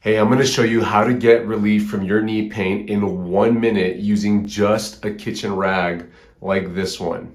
Hey, I'm going to show you how to get relief from your knee pain in 1 minute using just a kitchen rag like this one.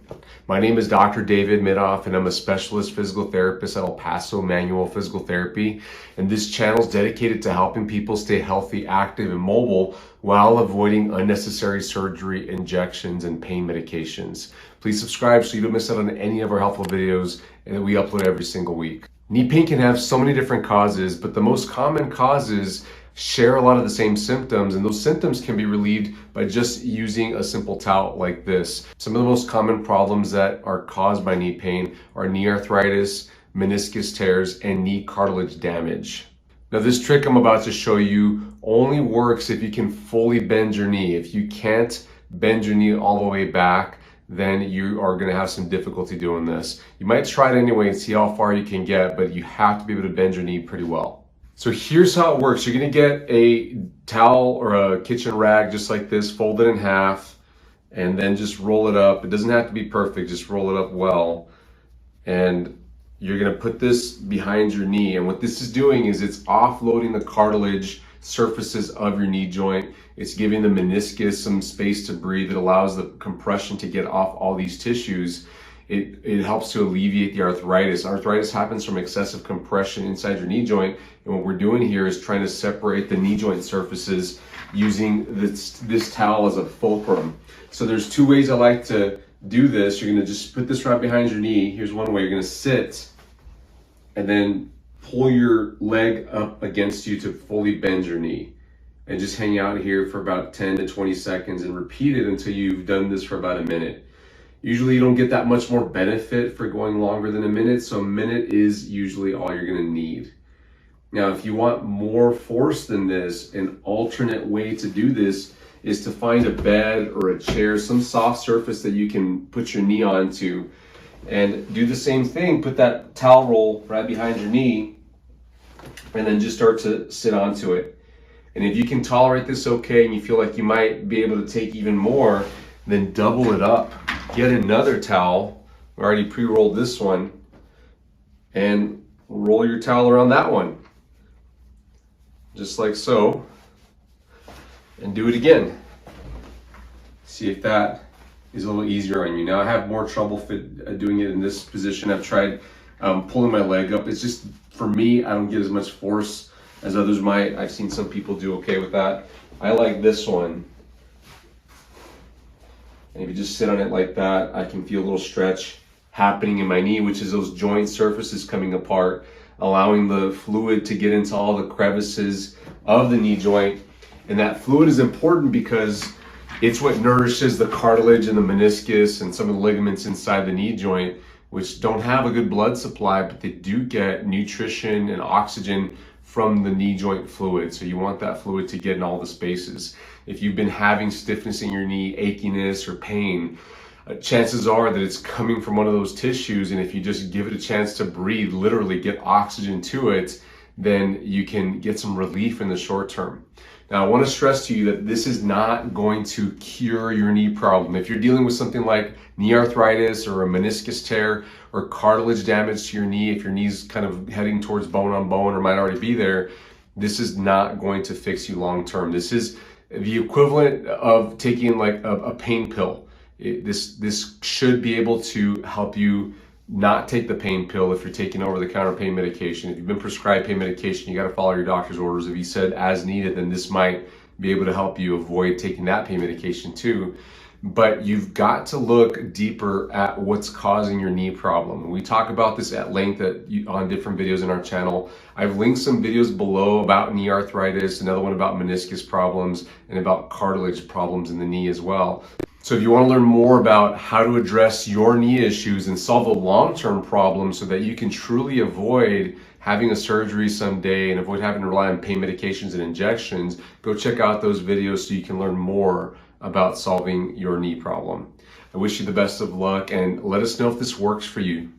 My name is Dr. David Midoff, and I'm a specialist physical therapist at Paso Manual Physical Therapy. And this channel is dedicated to helping people stay healthy, active, and mobile while avoiding unnecessary surgery, injections, and pain medications. Please subscribe so you don't miss out on any of our helpful videos that we upload every single week. Knee pain can have so many different causes, but the most common causes share a lot of the same symptoms, and those symptoms can be relieved by just using a simple towel like this. Some of the most common problems that are caused by knee pain are knee arthritis, meniscus tears, and knee cartilage damage. Now, this trick I'm about to show you only works if you can fully bend your knee. If you can't bend your knee all the way back, then you are going to have some difficulty doing this. You might try it anyway and see how far you can get, but you have to be able to bend your knee pretty well. So here's how it works. You're going to get a towel or a kitchen rag just like this, fold it in half, and then just roll it up. It doesn't have to be perfect, just roll it up well. And you're going to put this behind your knee. And what this is doing is it's offloading the cartilage surfaces of your knee joint. It's giving the meniscus some space to breathe. It allows the compression to get off all these tissues. It helps to alleviate the arthritis. Arthritis happens from excessive compression inside your knee joint. And what we're doing here is trying to separate the knee joint surfaces using this towel as a fulcrum. So there's two ways I like to do this. You're going to just put this right behind your knee. Here's one way. You're going to sit and then pull your leg up against you to fully bend your knee, and just hang out here for about 10 to 20 seconds and repeat it until you've done this for about a minute. Usually you don't get that much more benefit for going longer than a minute, so a minute is usually all you're going to need. Now, if you want more force than this, an alternate way to do this is to find a bed or a chair, some soft surface that you can put your knee onto, and do the same thing. Put that towel roll right behind your knee and then just start to sit onto it. And if you can tolerate this okay and you feel like you might be able to take even more, then double it up. Get another towel. I already pre-rolled this one, and roll your towel around that one. Just like so. And do it again. See if that is a little easier on you. Now, I have more trouble doing it in this position. I've tried pulling my leg up. It's just, for me, I don't get as much force as others might. I've seen some people do okay with that. I like this one. And if you just sit on it like that, I can feel a little stretch happening in my knee, which is those joint surfaces coming apart, allowing the fluid to get into all the crevices of the knee joint. And that fluid is important because it's what nourishes the cartilage and the meniscus and some of the ligaments inside the knee joint, which don't have a good blood supply, but they do get nutrition and oxygen from the knee joint fluid. So you want that fluid to get in all the spaces. If you've been having stiffness in your knee, achiness or pain, chances are that it's coming from one of those tissues. And if you just give it a chance to breathe, literally get oxygen to it, then you can get some relief in the short term. Now, I want to stress to you that this is not going to cure your knee problem. If you're dealing with something like knee arthritis or a meniscus tear or cartilage damage to your knee, if your knee's kind of heading towards bone on bone or might already be there, this is not going to fix you long term. This is the equivalent of taking like a pain pill. This should be able to help you not take the pain pill if you're taking over-the-counter pain medication. If you've been prescribed pain medication, you got to follow your doctor's orders. If he said as needed, then this might be able to help you avoid taking that pain medication too. But you've got to look deeper at what's causing your knee problem. We talk about this at length on different videos in our channel. I've linked some videos below about knee arthritis, another one about meniscus problems, and about cartilage problems in the knee as well. So if you want to learn more about how to address your knee issues and solve the long-term problems so that you can truly avoid having a surgery someday and avoid having to rely on pain medications and injections, go check out those videos so you can learn more about solving your knee problem. I wish you the best of luck, and let us know if this works for you.